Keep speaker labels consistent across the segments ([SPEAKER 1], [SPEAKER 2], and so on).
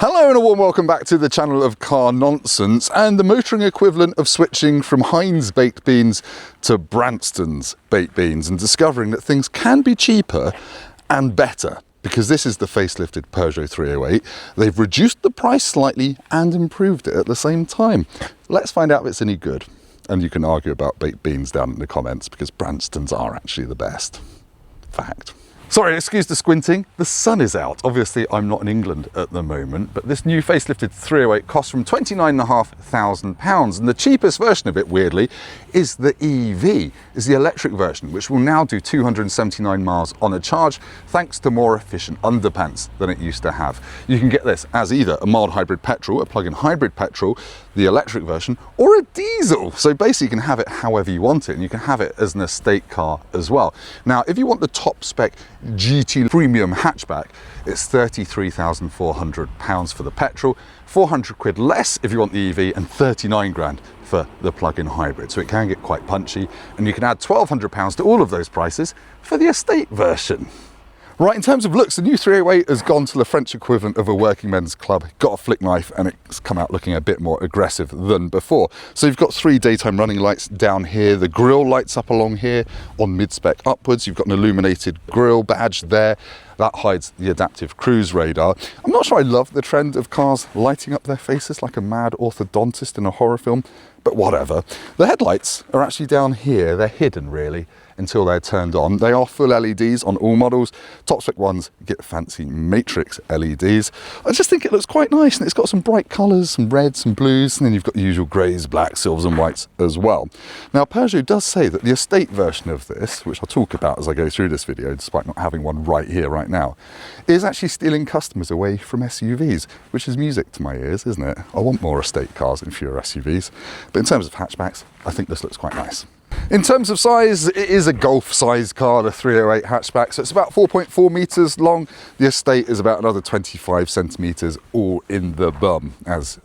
[SPEAKER 1] Hello and a warm welcome back to the channel of Car Nonsense and the motoring equivalent of switching from Heinz baked beans to Branston's baked beans and discovering that things can be cheaper and better, because this is the facelifted Peugeot 308. They've reduced the price slightly and improved it at the same time. Let's find out if it's any good. And you can argue about baked beans down in the comments, because Branston's are actually the best. Fact. Sorry, excuse the squinting. The sun is out. Obviously, I'm not in England at the moment, but this new facelifted 308 costs from £29,500. And the cheapest version of it, weirdly, is the EV, is the electric version, which will now do 279 miles on a charge, thanks to more efficient underpants than it used to have. You can get this as either a mild hybrid petrol, a plug-in hybrid petrol, the electric version, or a diesel. So basically you can have it however you want it, and you can have it as an estate car as well. Now, if you want the top spec GT premium hatchback, it's £33,400 for the petrol, 400 quid less if you want the EV, and 39 grand for the plug-in hybrid. So it can get quite punchy, and you can add £1,200 to all of those prices for the estate version. Right, in terms of looks, the new 308 has gone to the French equivalent of a working men's club, got a flick knife, and it's come out looking a bit more aggressive than before. So you've got 3 daytime running lights down here, the grille lights up along here on mid-spec upwards, you've got an illuminated grille badge there, that hides the adaptive cruise radar. I'm not sure I love the trend of cars lighting up their faces like a mad orthodontist in a horror film, but whatever. The headlights are actually down here, they're hidden really until they're turned on. They are full LEDs on all models. Top spec ones get fancy matrix LEDs. I just think it looks quite nice, and it's got some bright colours, some reds, some blues, and then you've got the usual greys, blacks, silvers and whites as well. Now Peugeot does say that the estate version of this, which I'll talk about as I go through this video, despite not having one right here, right now, is actually stealing customers away from SUVs, which is music to my ears, isn't it? I want more estate cars and fewer SUVs. But in terms of hatchbacks, I think this looks quite nice. In terms of size, it is a Golf-sized car, the 308 hatchback, so it's about 4.4 metres long. The estate is about another 25 centimetres, all in the bum, as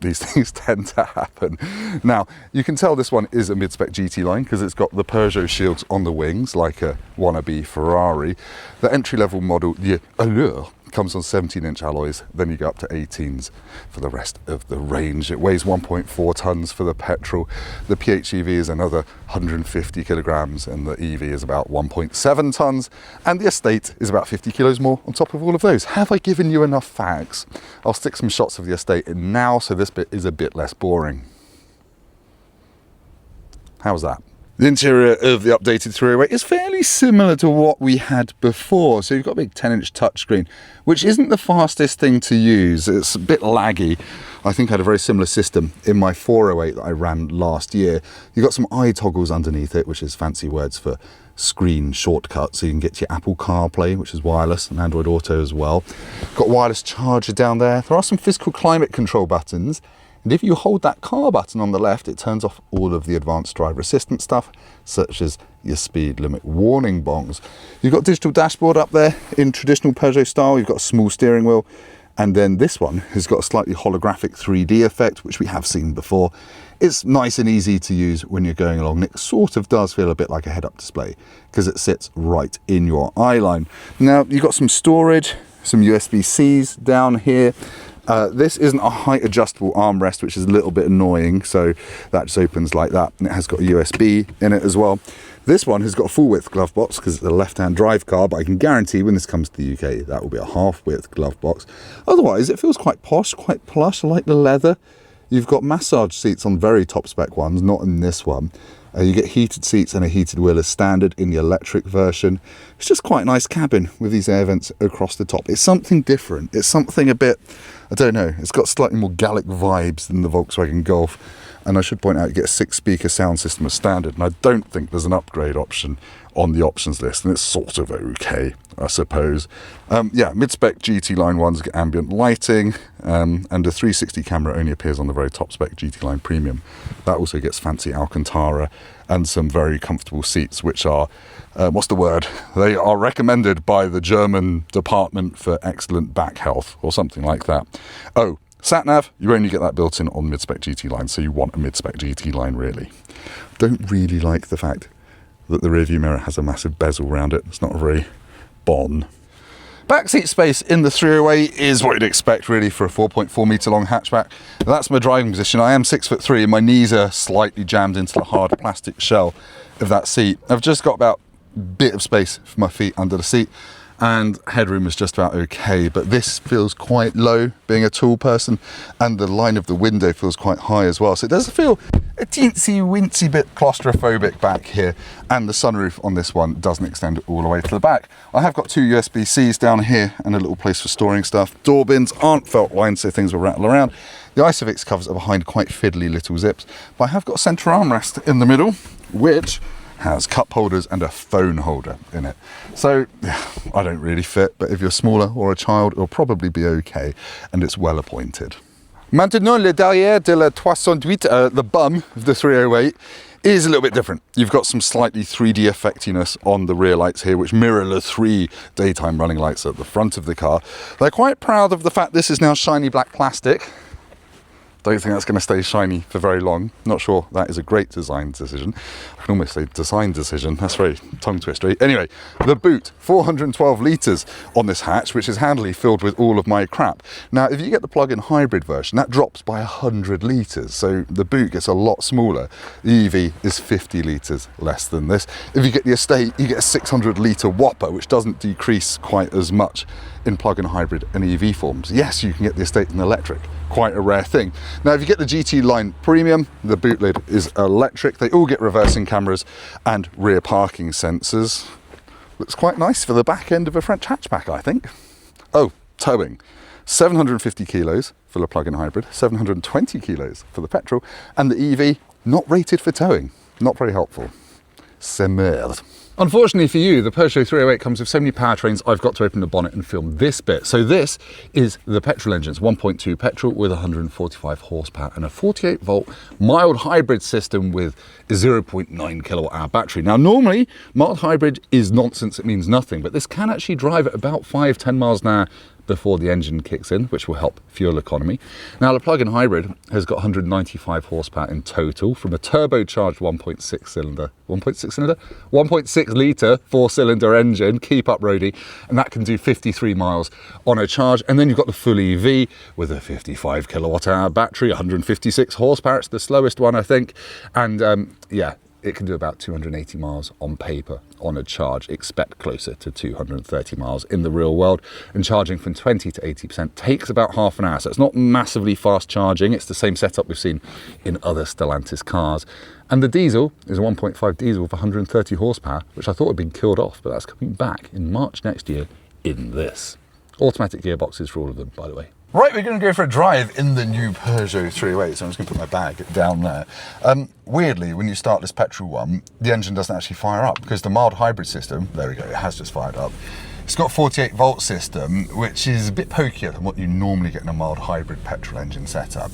[SPEAKER 1] these things tend to happen. Now, you can tell this one is a mid-spec GT line because it's got the Peugeot shields on the wings, like a wannabe Ferrari. The entry-level model, the Allure, comes on 17-inch alloys, then you go up to 18s for the rest of the range. It weighs 1.4 tonnes for the petrol. The PHEV is another 150 kilograms, and the EV is about 1.7 tonnes, and the estate is about 50 kilos more on top of all of those. Have I given you enough facts? I'll stick some shots of the estate in now, so this bit is a bit less boring. How's that? The interior of the updated 308 is fairly similar to what we had before. So you've got a big 10-inch touchscreen, which isn't the fastest thing to use. It's a bit laggy. I think I had a very similar system in my 408 that I ran last year. You've got some eye toggles underneath it, which is fancy words for screen shortcut, so you can get to your Apple CarPlay, which is wireless, and Android Auto as well. Got a wireless charger down there. There are some physical climate control buttons. And if you hold that car button on the left, it turns off all of the advanced driver assistance stuff, such as your speed limit warning bongs. You've got digital dashboard up there in traditional Peugeot style. You've got a small steering wheel. And then this one has got a slightly holographic 3D effect, which we have seen before. It's nice and easy to use when you're going along. It sort of does feel a bit like a head-up display because it sits right in your eye line. Now, you've got some storage, some USB-Cs down here. This isn't a height adjustable armrest, which is a little bit annoying, so that just opens like that, and it has got a USB in it as well. This one has got a full width glove box because it's a left-hand drive car, but I can guarantee when this comes to the UK that will be a half width glove box. Otherwise it feels quite posh, quite plush. I like the leather. You've got massage seats on very top spec ones, not in this one. You get heated seats and a heated wheel as standard in the electric version. It's just quite a nice cabin with these air vents across the top. It's something different. It's something a bit, I don't know, it's got slightly more Gallic vibes than the Volkswagen Golf. And I should point out, you get a 6-speaker sound system as standard, and I don't think there's an upgrade option on the options list, and it's sort of okay, I suppose. Yeah, mid-spec GT line ones get ambient lighting, and the 360 camera only appears on the very top spec GT line premium. That also gets fancy Alcantara and some very comfortable seats, which are, what's the word? They are recommended by the German Department for Excellent Back Health, or something like that. Oh, sat-nav, you only get that built in on mid-spec GT line, so you want a mid-spec GT line really. Don't really like the fact that the rearview mirror has a massive bezel around it. It's not very bon. Backseat space in the 308 is what you'd expect really for a 4.4 metre long hatchback. That's my driving position. I am 6'3" and my knees are slightly jammed into the hard plastic shell of that seat. I've just got about a bit of space for my feet under the seat, and headroom is just about okay, but this feels quite low being a tall person, and the line of the window feels quite high as well, so it does feel a teensy wincy bit claustrophobic back here, and the sunroof on this one doesn't extend all the way to the back. I have got 2 USB-Cs down here and a little place for storing stuff. Door bins aren't felt lined, so things will rattle around. The Isofix covers are behind quite fiddly little zips, but I have got a centre armrest in the middle, which has cup holders and a phone holder in it. So I don't really fit, but if you're smaller or a child, it'll probably be okay, and it's well appointed. Maintenant, le derrière de la 308, the bum of the 308, is a little bit different. You've got some slightly 3D effectiness on the rear lights here, which mirror the 3 daytime running lights at the front of the car. They're quite proud of the fact this is now shiny black plastic. Don't think that's going to stay shiny for very long. Not sure that is a great design decision. I can almost say design decision. That's very tongue twistery. Anyway, the boot, 412 litres on this hatch, which is handily filled with all of my crap. Now, if you get the plug-in hybrid version, that drops by 100 litres. So the boot gets a lot smaller. The EV is 50 litres less than this. If you get the estate, you get a 600 litre whopper, which doesn't decrease quite as much in plug-in hybrid and EV forms. Yes, you can get the estate in electric. Quite a rare thing. Now, if you get the GT line premium, the boot lid is electric. They all get reversing cameras and rear parking sensors. Looks quite nice for the back end of a French hatchback, I think. Oh, towing. 750 kilos for the plug-in hybrid, 720 kilos for the petrol, and the EV not rated for towing. Not very helpful. C'est merde. Unfortunately for you, the Peugeot 308 comes with so many powertrains, I've got to open the bonnet and film this bit. So this is the petrol engine. It's 1.2 petrol with 145 horsepower and a 48 volt mild hybrid system with a 0.9 kilowatt hour battery. Now, normally mild hybrid is nonsense, it means nothing, but this can actually drive at about 5-10 miles an hour before the engine kicks in, which will help fuel economy. Now, the plug-in hybrid has got 195 horsepower in total from a turbocharged 1.6 litre 4-cylinder engine. Keep up, roadie. And that can do 53 miles on a charge. And then you've got the full EV with a 55 kilowatt hour battery, 156 horsepower. It's the slowest one, I think. And yeah, it can do about 280 miles on paper on a charge. Expect closer to 230 miles in the real world. And charging from 20 to 80% takes about half an hour. So it's not massively fast charging. It's the same setup we've seen in other Stellantis cars. And the diesel is a 1.5 diesel with 130 horsepower, which I thought had been killed off, but that's coming back in March next year in this. Automatic gearboxes for all of them, by the way. Right, we're going to go for a drive in the new Peugeot 308, so I'm just going to put my bag down there. Weirdly, when you start this petrol one, the engine doesn't actually fire up because the mild hybrid system, there we go, it has just fired up. It's got a 48 volt system, which is a bit pokier than what you normally get in a mild hybrid petrol engine setup.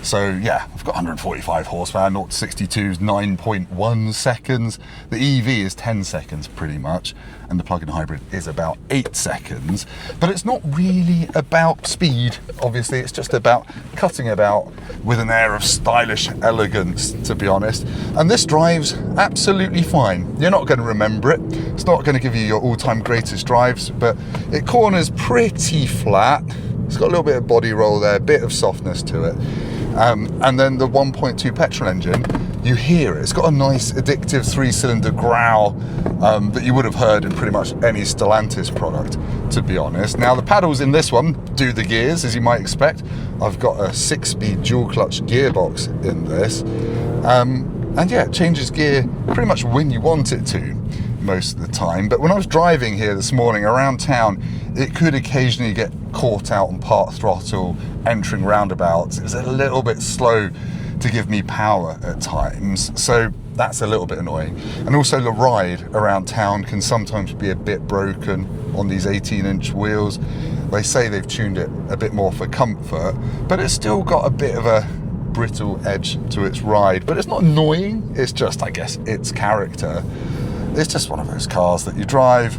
[SPEAKER 1] So yeah, I've got 145 horsepower, 0 to 62 is 9.1 seconds. The EV is 10 seconds pretty much, and the plug-in hybrid is about 8 seconds. But it's not really about speed, obviously, it's just about cutting about with an air of stylish elegance, to be honest. And this drives absolutely fine. You're not going to remember it. It's not going to give you your all-time greatest drives, but it corners pretty flat. It's got a little bit of body roll there, a bit of softness to it. And then the 1.2 petrol engine, you hear it. It's got a nice addictive 3-cylinder growl that you would have heard in pretty much any Stellantis product, to be honest. Now, the paddles in this one do the gears, as you might expect. I've got a 6-speed dual clutch gearbox in this. And yeah, it changes gear pretty much when you want it to most of the time. But when I was driving here this morning around town, it could occasionally get caught out on part throttle, entering roundabouts. It was a little bit slow to give me power at times, so that's a little bit annoying. And also the ride around town can sometimes be a bit broken on these 18-inch wheels. They say they've tuned it a bit more for comfort, but it's still got a bit of a brittle edge to its ride. But it's not annoying, it's just, I guess, its character. It's just one of those cars that you drive,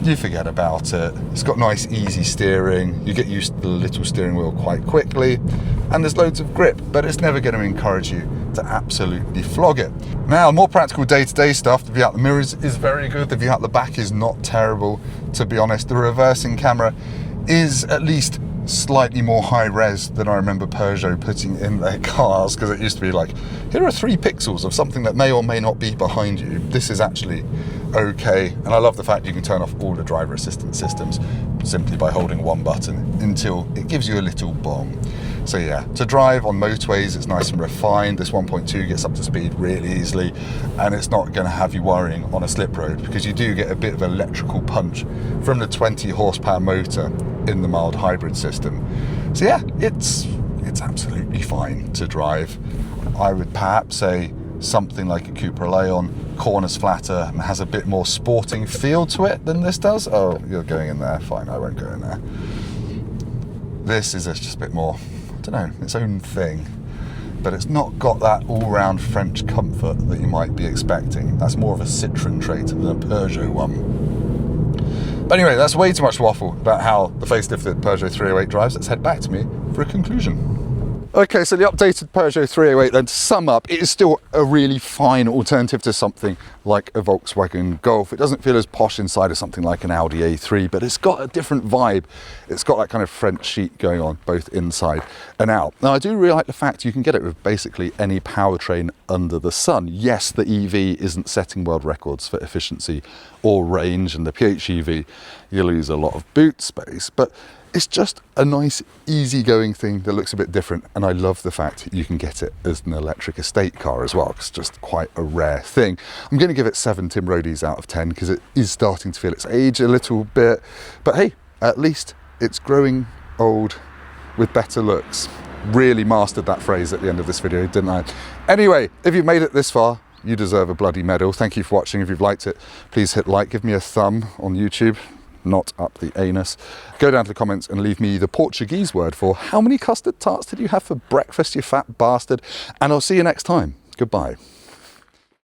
[SPEAKER 1] you forget about it. It's got nice easy steering, you get used to the little steering wheel quite quickly, and there's loads of grip, but it's never going to encourage you to absolutely flog it. Now, more practical day-to-day stuff. The view out the mirrors is very good. The view out the back is not terrible, to be honest. The reversing camera is at least slightly more high res than I remember Peugeot putting in their cars, because it used to be like, here are 3 pixels of something that may or may not be behind you. This is actually okay, and I love the fact you can turn off all the driver assistance systems simply by holding one button until it gives you a little bong. So yeah, to drive on motorways, it's nice and refined. This 1.2 gets up to speed really easily, and it's not going to have you worrying on a slip road, because you do get a bit of electrical punch from the 20 horsepower motor in the mild hybrid system. So yeah, it's absolutely fine to drive. I would perhaps say something like a Cupra Leon corners flatter and has a bit more sporting feel to it than this does. Oh, you're going in there, fine, I won't go in there. This is just a bit more, I don't know, its own thing, but it's not got that all-round French comfort that you might be expecting. That's more of a Citroën trait than a Peugeot one. But anyway, that's way too much waffle about how the facelifted Peugeot 308 drives. Let's head back to me for a conclusion. Okay, so the updated Peugeot 308, then, to sum up, it is still a really fine alternative to something like a Volkswagen Golf. It doesn't feel as posh inside as something like an Audi A3, but it's got a different vibe. It's got that kind of French chic going on, both inside and out. Now, I do really like the fact you can get it with basically any powertrain under the sun. Yes, the EV isn't setting world records for efficiency or range, and the PHEV, you lose a lot of boot space, but it's just a nice, easygoing thing that looks a bit different, and I love the fact you can get it as an electric estate car as well. It's just quite a rare thing. I'm going to give it 7 Tim Roadies out of 10 because it is starting to feel its age a little bit, but hey, at least it's growing old with better looks. Really mastered that phrase at the end of this video, didn't I? Anyway, if you've made it this far, you deserve a bloody medal. Thank you for watching. If you've liked it, please hit like, give me a thumb on YouTube. Not up the anus. Go down to the comments and leave me the Portuguese word for how many custard tarts did you have for breakfast, you fat bastard? And I'll see you next time. Goodbye.